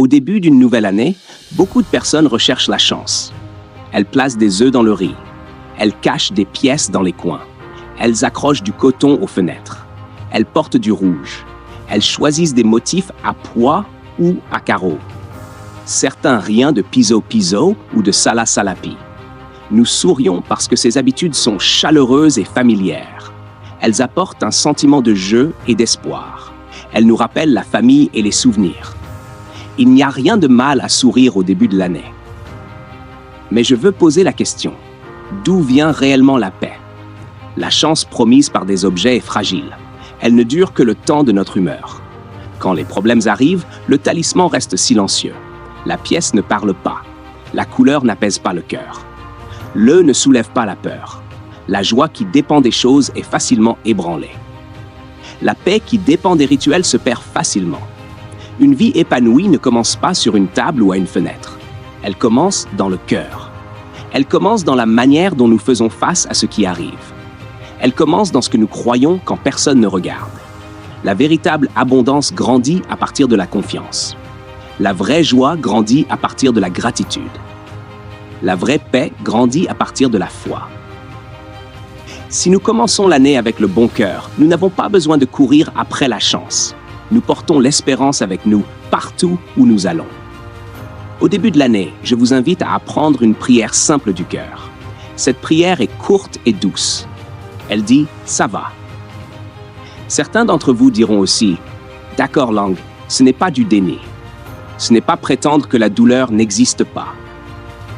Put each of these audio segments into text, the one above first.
début d'une nouvelle année, beaucoup de personnes recherchent la chance. Elles placent des œufs dans le riz. Elles cachent des pièces dans les coins. Elles accrochent du coton aux fenêtres. Elles portent du rouge. Elles choisissent des motifs à pois ou à carreaux. Certains rien de piso-piso ou de sala-salapi. Nous sourions parce que ces habitudes sont chaleureuses et familières. Elles apportent un sentiment de jeu et d'espoir. Elles nous rappellent la famille et les souvenirs. Il n'y a rien de mal à sourire au début de l'année. Mais je veux poser la question. D'où vient réellement la paix? La chance promise par des objets est fragile. Elle ne dure que le temps de notre humeur. Quand les problèmes arrivent, le talisman reste silencieux. La pièce ne parle pas. La couleur n'apaise pas le cœur. L'œuf ne soulève pas la peur. La joie qui dépend des choses est facilement ébranlée. La paix qui dépend des rituels se perd facilement. Une vie épanouie ne commence pas sur une table ou à une fenêtre. Elle commence dans le cœur. Elle commence dans la manière dont nous faisons face à ce qui arrive. Elle commence dans ce que nous croyons quand personne ne regarde. La véritable abondance grandit à partir de la confiance. La vraie joie grandit à partir de la gratitude. La vraie paix grandit à partir de la foi. Si nous commençons l'année avec le bon cœur, nous n'avons pas besoin de courir après la chance. Nous portons l'espérance avec nous partout où nous allons. Au début de l'année, je vous invite à apprendre une prière simple du cœur. Cette prière est courte et douce. Elle dit « ça va ». Certains d'entre vous diront aussi « d'accord Lang, ce n'est pas du déni. Ce n'est pas prétendre que la douleur n'existe pas.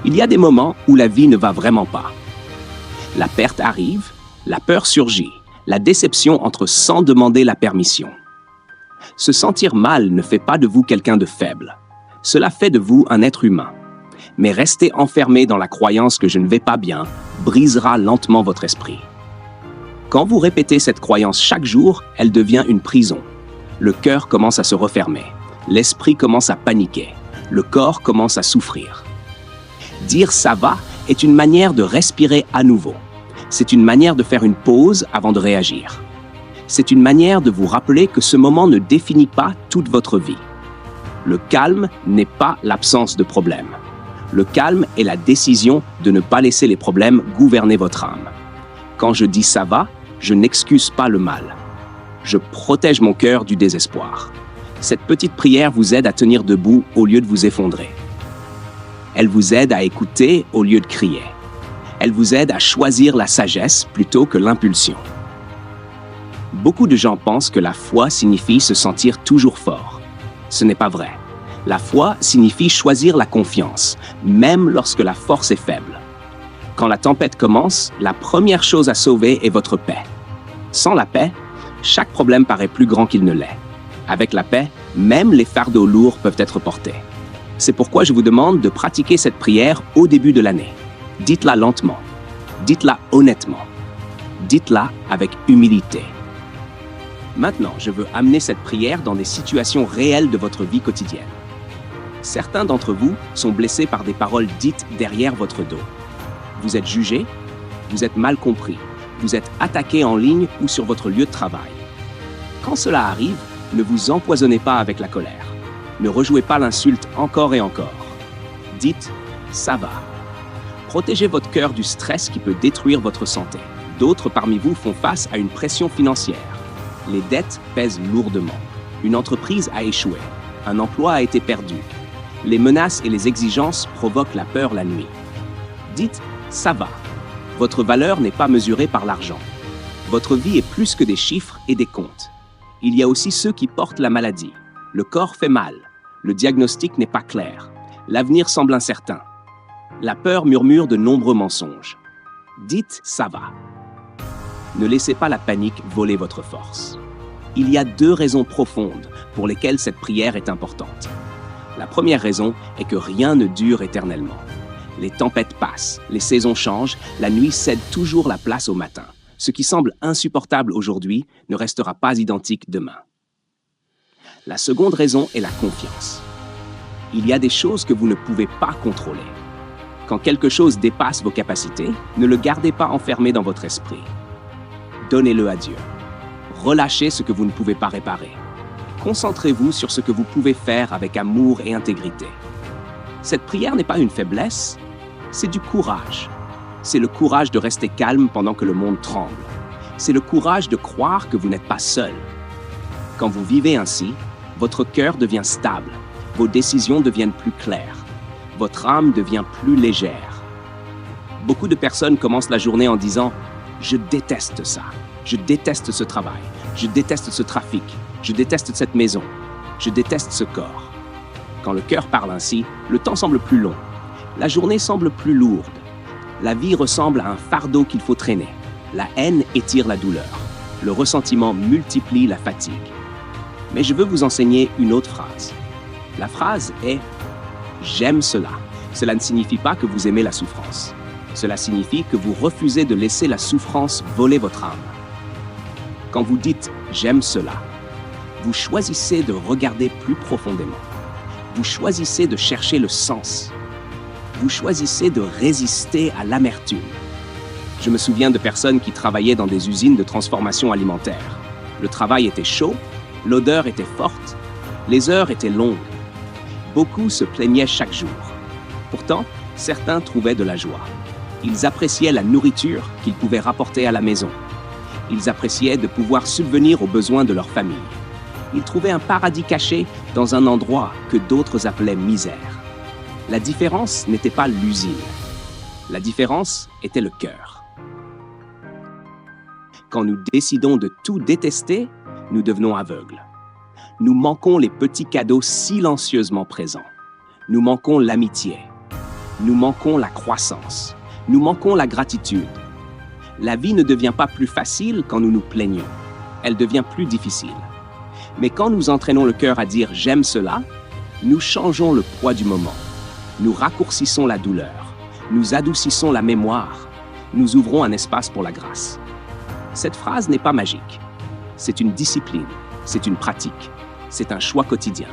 Il y a des moments où la vie ne va vraiment pas. La perte arrive, la peur surgit, la déception entre sans demander la permission. Se sentir mal ne fait pas de vous quelqu'un de faible. Cela fait de vous un être humain. Mais rester enfermé dans la croyance que je ne vais pas bien brisera lentement votre esprit. Quand vous répétez cette croyance chaque jour, elle devient une prison. Le cœur commence à se refermer. L'esprit commence à paniquer. Le corps commence à souffrir. Dire « ça va » est une manière de respirer à nouveau. C'est une manière de faire une pause avant de réagir. C'est une manière de vous rappeler que ce moment ne définit pas toute votre vie. Le calme n'est pas l'absence de problème. Le calme est la décision de ne pas laisser les problèmes gouverner votre âme. Quand je dis « ça va », je n'excuse pas le mal. Je protège mon cœur du désespoir. Cette petite prière vous aide à tenir debout au lieu de vous effondrer. Elle vous aide à écouter au lieu de crier. Elle vous aide à choisir la sagesse plutôt que l'impulsion. Beaucoup de gens pensent que la foi signifie se sentir toujours fort. Ce n'est pas vrai. La foi signifie choisir la confiance, même lorsque la force est faible. Quand la tempête commence, la première chose à sauver est votre paix. Sans la paix, chaque problème paraît plus grand qu'il ne l'est. Avec la paix, même les fardeaux lourds peuvent être portés. C'est pourquoi je vous demande de pratiquer cette prière au début de l'année. Dites-la lentement. Dites-la honnêtement. Dites-la avec humilité. Maintenant, je veux amener cette prière dans des situations réelles de votre vie quotidienne. Certains d'entre vous sont blessés par des paroles dites derrière votre dos. Vous êtes jugé, vous êtes mal compris, vous êtes attaqué en ligne ou sur votre lieu de travail. Quand cela arrive, ne vous empoisonnez pas avec la colère. Ne rejouez pas l'insulte encore et encore. Dites « ça va ». Protégez votre cœur du stress qui peut détruire votre santé. D'autres parmi vous font face à une pression financière. Les dettes pèsent lourdement. Une entreprise a échoué. Un emploi a été perdu. Les menaces et les exigences provoquent la peur la nuit. Dites « ça va ». Votre valeur n'est pas mesurée par l'argent. Votre vie est plus que des chiffres et des comptes. Il y a aussi ceux qui portent la maladie. Le corps fait mal. Le diagnostic n'est pas clair. L'avenir semble incertain. La peur murmure de nombreux mensonges. Dites « ça va ». Ne laissez pas la panique voler votre force. Il y a 2 raisons profondes pour lesquelles cette prière est importante. La première raison est que rien ne dure éternellement. Les tempêtes passent, les saisons changent, la nuit cède toujours la place au matin. Ce qui semble insupportable aujourd'hui ne restera pas identique demain. La seconde raison est la confiance. Il y a des choses que vous ne pouvez pas contrôler. Quand quelque chose dépasse vos capacités, ne le gardez pas enfermé dans votre esprit. Donnez-le à Dieu. Relâchez ce que vous ne pouvez pas réparer. Concentrez-vous sur ce que vous pouvez faire avec amour et intégrité. Cette prière n'est pas une faiblesse, c'est du courage. C'est le courage de rester calme pendant que le monde tremble. C'est le courage de croire que vous n'êtes pas seul. Quand vous vivez ainsi, votre cœur devient stable, vos décisions deviennent plus claires, votre âme devient plus légère. Beaucoup de personnes commencent la journée en disant « Je déteste ça, je déteste ce travail, je déteste ce trafic, je déteste cette maison, je déteste ce corps. » Quand le cœur parle ainsi, le temps semble plus long, la journée semble plus lourde, la vie ressemble à un fardeau qu'il faut traîner. La haine étire la douleur, le ressentiment multiplie la fatigue. Mais je veux vous enseigner une autre phrase. La phrase est « J'aime cela ». Cela ne signifie pas que vous aimez la souffrance. Cela signifie que vous refusez de laisser la souffrance voler votre âme. Quand vous dites « J'aime cela », vous choisissez de regarder plus profondément. Vous choisissez de chercher le sens. Vous choisissez de résister à l'amertume. Je me souviens de personnes qui travaillaient dans des usines de transformation alimentaire. Le travail était chaud, l'odeur était forte, les heures étaient longues. Beaucoup se plaignaient chaque jour. Pourtant, certains trouvaient de la joie. Ils appréciaient la nourriture qu'ils pouvaient rapporter à la maison. Ils appréciaient de pouvoir subvenir aux besoins de leur famille. Ils trouvaient un paradis caché dans un endroit que d'autres appelaient misère. La différence n'était pas l'usine. La différence était le cœur. Quand nous décidons de tout détester, nous devenons aveugles. Nous manquons les petits cadeaux silencieusement présents. Nous manquons l'amitié. Nous manquons la croissance. Nous manquons la gratitude. La vie ne devient pas plus facile quand nous nous plaignons. Elle devient plus difficile. Mais quand nous entraînons le cœur à dire « j'aime cela », nous changeons le poids du moment. Nous raccourcissons la douleur. Nous adoucissons la mémoire. Nous ouvrons un espace pour la grâce. Cette phrase n'est pas magique. C'est une discipline, c'est une pratique, c'est un choix quotidien.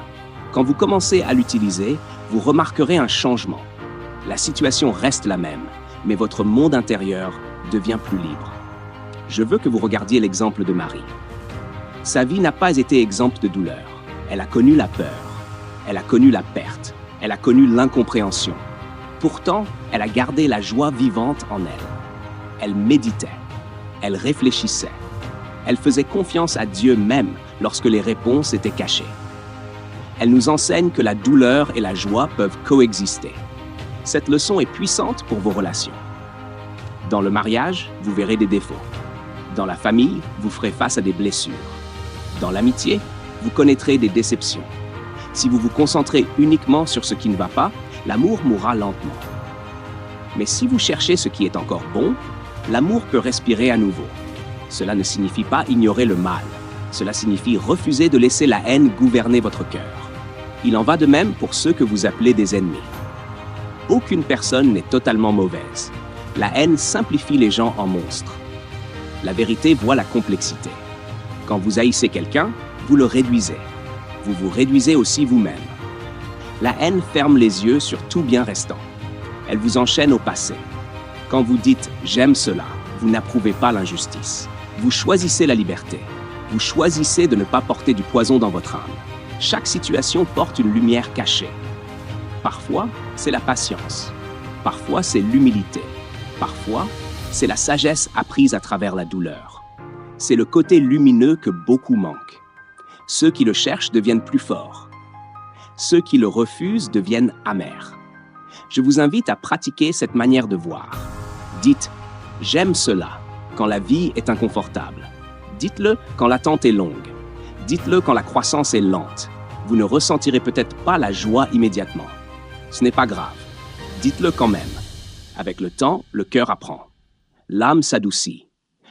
Quand vous commencez à l'utiliser, vous remarquerez un changement. La situation reste la même, mais votre monde intérieur devient plus libre. Je veux que vous regardiez l'exemple de Marie. Sa vie n'a pas été exempte de douleur. Elle a connu la peur, elle a connu la perte, elle a connu l'incompréhension. Pourtant, elle a gardé la joie vivante en elle. Elle méditait. Elle réfléchissait. Elle faisait confiance à Dieu même lorsque les réponses étaient cachées. Elle nous enseigne que la douleur et la joie peuvent coexister. Cette leçon est puissante pour vos relations. Dans le mariage, vous verrez des défauts. Dans la famille, vous ferez face à des blessures. Dans l'amitié, vous connaîtrez des déceptions. Si vous vous concentrez uniquement sur ce qui ne va pas, l'amour mourra lentement. Mais si vous cherchez ce qui est encore bon, l'amour peut respirer à nouveau. Cela ne signifie pas ignorer le mal. Cela signifie refuser de laisser la haine gouverner votre cœur. Il en va de même pour ceux que vous appelez des ennemis. Aucune personne n'est totalement mauvaise. La haine simplifie les gens en monstres. La vérité voit la complexité. Quand vous haïssez quelqu'un, vous le réduisez. Vous vous réduisez aussi vous-même. La haine ferme les yeux sur tout bien restant. Elle vous enchaîne au passé. Quand vous dites « j'aime cela », vous n'approuvez pas l'injustice. Vous choisissez la liberté. Vous choisissez de ne pas porter du poison dans votre âme. Chaque situation porte une lumière cachée. Parfois, c'est la patience. Parfois, c'est l'humilité. Parfois, c'est la sagesse apprise à travers la douleur. C'est le côté lumineux que beaucoup manquent. Ceux qui le cherchent deviennent plus forts. Ceux qui le refusent deviennent amers. Je vous invite à pratiquer cette manière de voir. Dites « j'aime cela » quand la vie est inconfortable. Dites-le quand l'attente est longue. Dites-le quand la croissance est lente. Vous ne ressentirez peut-être pas la joie immédiatement. Ce n'est pas grave. Dites-le quand même. Avec le temps, le cœur apprend. L'âme s'adoucit.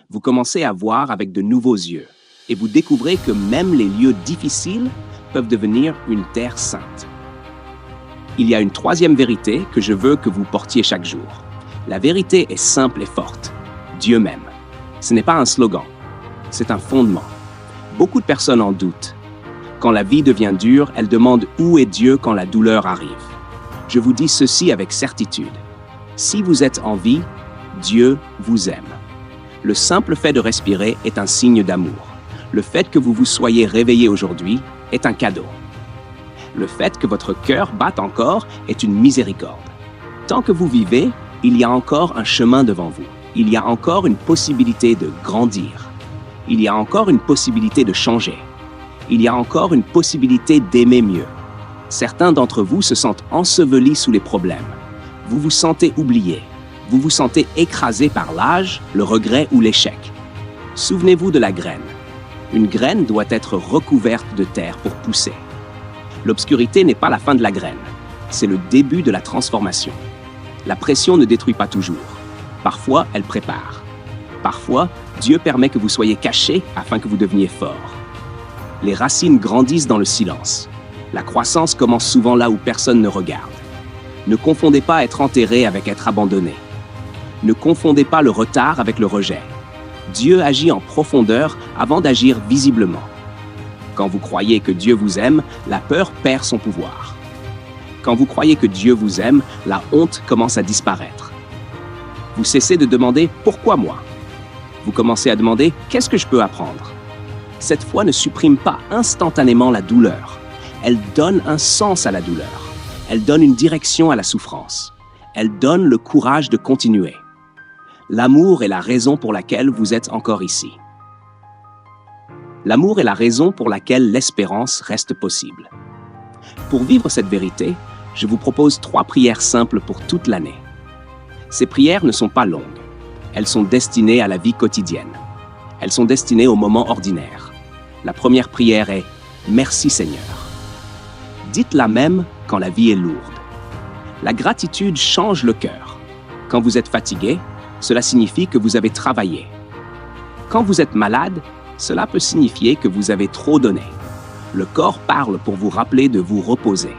Vous commencez à voir avec de nouveaux yeux et vous découvrez que même les lieux difficiles peuvent devenir une terre sainte. Il y a une troisième vérité que je veux que vous portiez chaque jour. La vérité est simple et forte. Dieu m'aime. Ce n'est pas un slogan, c'est un fondement. Beaucoup de personnes en doutent. Quand la vie devient dure, elles demandent où est Dieu quand la douleur arrive. Je vous dis ceci avec certitude. Si vous êtes en vie, Dieu vous aime. Le simple fait de respirer est un signe d'amour. Le fait que vous vous soyez réveillé aujourd'hui est un cadeau. Le fait que votre cœur batte encore est une miséricorde. Tant que vous vivez, il y a encore un chemin devant vous. Il y a encore une possibilité de grandir. Il y a encore une possibilité de changer. Il y a encore une possibilité d'aimer mieux. Certains d'entre vous se sentent ensevelis sous les problèmes. Vous vous sentez oublié. Vous vous sentez écrasé par l'âge, le regret ou l'échec. Souvenez-vous de la graine. Une graine doit être recouverte de terre pour pousser. L'obscurité n'est pas la fin de la graine. C'est le début de la transformation. La pression ne détruit pas toujours. Parfois, elle prépare. Parfois, Dieu permet que vous soyez caché afin que vous deveniez fort. Les racines grandissent dans le silence. La croissance commence souvent là où personne ne regarde. Ne confondez pas être enterré avec être abandonné. Ne confondez pas le retard avec le rejet. Dieu agit en profondeur avant d'agir visiblement. Quand vous croyez que Dieu vous aime, la peur perd son pouvoir. Quand vous croyez que Dieu vous aime, la honte commence à disparaître. Vous cessez de demander « Pourquoi moi ?» Vous commencez à demander « Qu'est-ce que je peux apprendre ?» Cette foi ne supprime pas instantanément la douleur. Elle donne un sens à la douleur. Elle donne une direction à la souffrance. Elle donne le courage de continuer. L'amour est la raison pour laquelle vous êtes encore ici. L'amour est la raison pour laquelle l'espérance reste possible. Pour vivre cette vérité, je vous propose 3 prières simples pour toute l'année. Ces prières ne sont pas longues. Elles sont destinées à la vie quotidienne. Elles sont destinées aux moments ordinaires. La première prière est « Merci Seigneur ». Dites-la même quand la vie est lourde. La gratitude change le cœur. Quand vous êtes fatigué, cela signifie que vous avez travaillé. Quand vous êtes malade, cela peut signifier que vous avez trop donné. Le corps parle pour vous rappeler de vous reposer.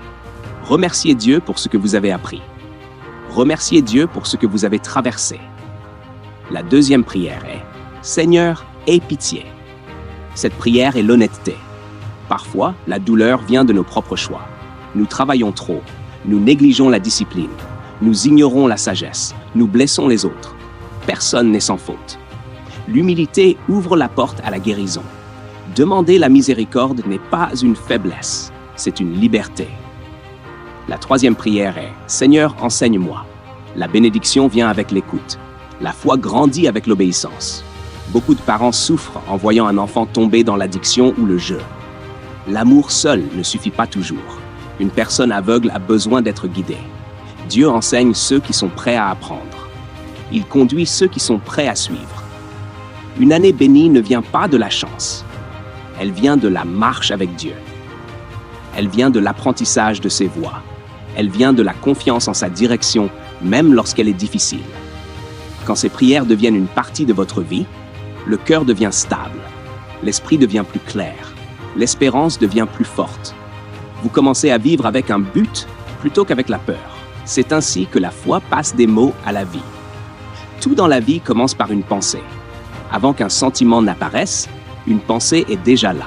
Remerciez Dieu pour ce que vous avez appris. Remerciez Dieu pour ce que vous avez traversé. La deuxième prière est « Seigneur, aie pitié ». Cette prière est l'honnêteté. Parfois, la douleur vient de nos propres choix. Nous travaillons trop. Nous négligeons la discipline. Nous ignorons la sagesse. Nous blessons les autres. Personne n'est sans faute. L'humilité ouvre la porte à la guérison. Demander la miséricorde n'est pas une faiblesse, c'est une liberté. La troisième prière est « Seigneur, enseigne-moi ». La bénédiction vient avec l'écoute. La foi grandit avec l'obéissance. Beaucoup de parents souffrent en voyant un enfant tomber dans l'addiction ou le jeu. L'amour seul ne suffit pas toujours. Une personne aveugle a besoin d'être guidée. Dieu enseigne ceux qui sont prêts à apprendre. Il conduit ceux qui sont prêts à suivre. Une année bénie ne vient pas de la chance. Elle vient de la marche avec Dieu. Elle vient de l'apprentissage de ses voies. Elle vient de la confiance en sa direction, même lorsqu'elle est difficile. Quand ces prières deviennent une partie de votre vie, le cœur devient stable, l'esprit devient plus clair, l'espérance devient plus forte. Vous commencez à vivre avec un but plutôt qu'avec la peur. C'est ainsi que la foi passe des mots à la vie. Tout dans la vie commence par une pensée. Avant qu'un sentiment n'apparaisse, une pensée est déjà là.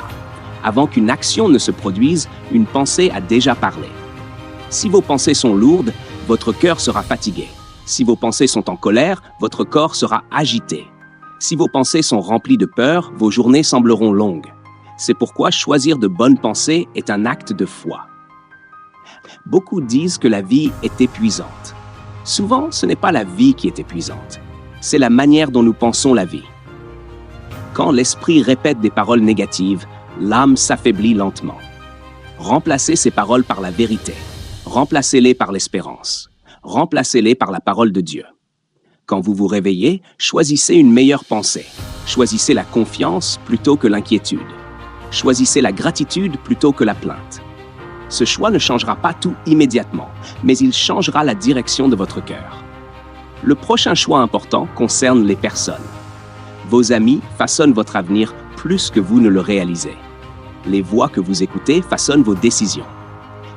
Avant qu'une action ne se produise, une pensée a déjà parlé. Si vos pensées sont lourdes, votre cœur sera fatigué. Si vos pensées sont en colère, votre corps sera agité. Si vos pensées sont remplies de peur, vos journées sembleront longues. C'est pourquoi choisir de bonnes pensées est un acte de foi. Beaucoup disent que la vie est épuisante. Souvent, ce n'est pas la vie qui est épuisante. C'est la manière dont nous pensons la vie. Quand l'esprit répète des paroles négatives, l'âme s'affaiblit lentement. Remplacez ces paroles par la vérité. Remplacez-les par l'espérance. Remplacez-les par la parole de Dieu. Quand vous vous réveillez, choisissez une meilleure pensée. Choisissez la confiance plutôt que l'inquiétude. Choisissez la gratitude plutôt que la plainte. Ce choix ne changera pas tout immédiatement, mais il changera la direction de votre cœur. Le prochain choix important concerne les personnes. Vos amis façonnent votre avenir plus que vous ne le réalisez. Les voix que vous écoutez façonnent vos décisions.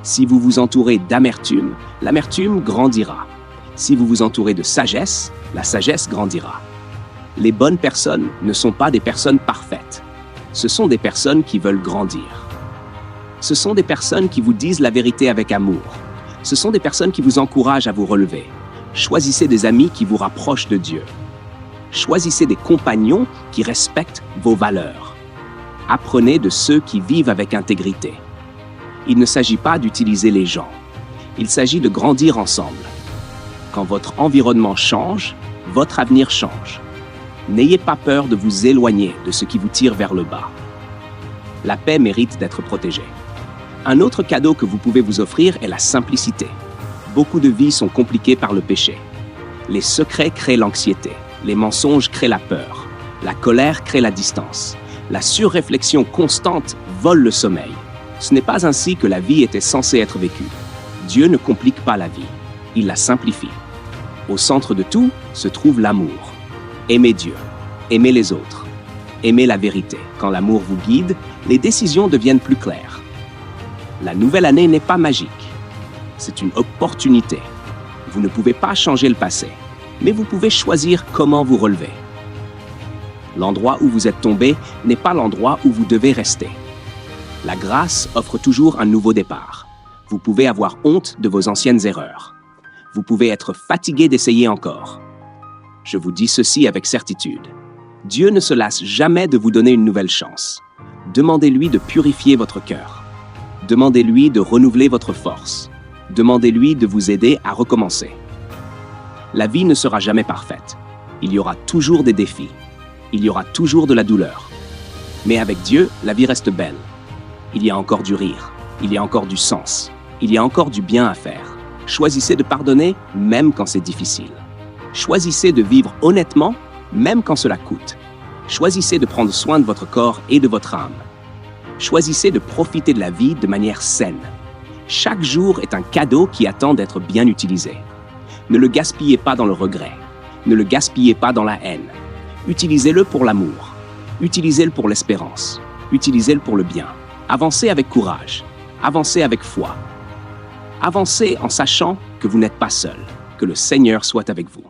Si vous vous entourez d'amertume, l'amertume grandira. Si vous vous entourez de sagesse, la sagesse grandira. Les bonnes personnes ne sont pas des personnes parfaites. Ce sont des personnes qui veulent grandir. Ce sont des personnes qui vous disent la vérité avec amour. Ce sont des personnes qui vous encouragent à vous relever. Choisissez des amis qui vous rapprochent de Dieu. Choisissez des compagnons qui respectent vos valeurs. Apprenez de ceux qui vivent avec intégrité. Il ne s'agit pas d'utiliser les gens. Il s'agit de grandir ensemble. Quand votre environnement change, votre avenir change. N'ayez pas peur de vous éloigner de ce qui vous tire vers le bas. La paix mérite d'être protégée. Un autre cadeau que vous pouvez vous offrir est la simplicité. Beaucoup de vies sont compliquées par le péché. Les secrets créent l'anxiété. Les mensonges créent la peur. La colère crée la distance. La surréflexion constante vole le sommeil. Ce n'est pas ainsi que la vie était censée être vécue. Dieu ne complique pas la vie, il la simplifie. Au centre de tout se trouve l'amour. Aimez Dieu, aimez les autres, aimez la vérité. Quand l'amour vous guide, les décisions deviennent plus claires. La nouvelle année n'est pas magique. C'est une opportunité. Vous ne pouvez pas changer le passé, mais vous pouvez choisir comment vous relever. L'endroit où vous êtes tombé n'est pas l'endroit où vous devez rester. La grâce offre toujours un nouveau départ. Vous pouvez avoir honte de vos anciennes erreurs. Vous pouvez être fatigué d'essayer encore. Je vous dis ceci avec certitude. Dieu ne se lasse jamais de vous donner une nouvelle chance. Demandez-lui de purifier votre cœur. Demandez-lui de renouveler votre force. Demandez-lui de vous aider à recommencer. La vie ne sera jamais parfaite. Il y aura toujours des défis. Il y aura toujours de la douleur. Mais avec Dieu, la vie reste belle. Il y a encore du rire. Il y a encore du sens. Il y a encore du bien à faire. Choisissez de pardonner, même quand c'est difficile. Choisissez de vivre honnêtement, même quand cela coûte. Choisissez de prendre soin de votre corps et de votre âme. Choisissez de profiter de la vie de manière saine. Chaque jour est un cadeau qui attend d'être bien utilisé. Ne le gaspillez pas dans le regret. Ne le gaspillez pas dans la haine. Utilisez-le pour l'amour. Utilisez-le pour l'espérance. Utilisez-le pour le bien. Avancez avec courage. Avancez avec foi. Avancez en sachant que vous n'êtes pas seul, que le Seigneur soit avec vous.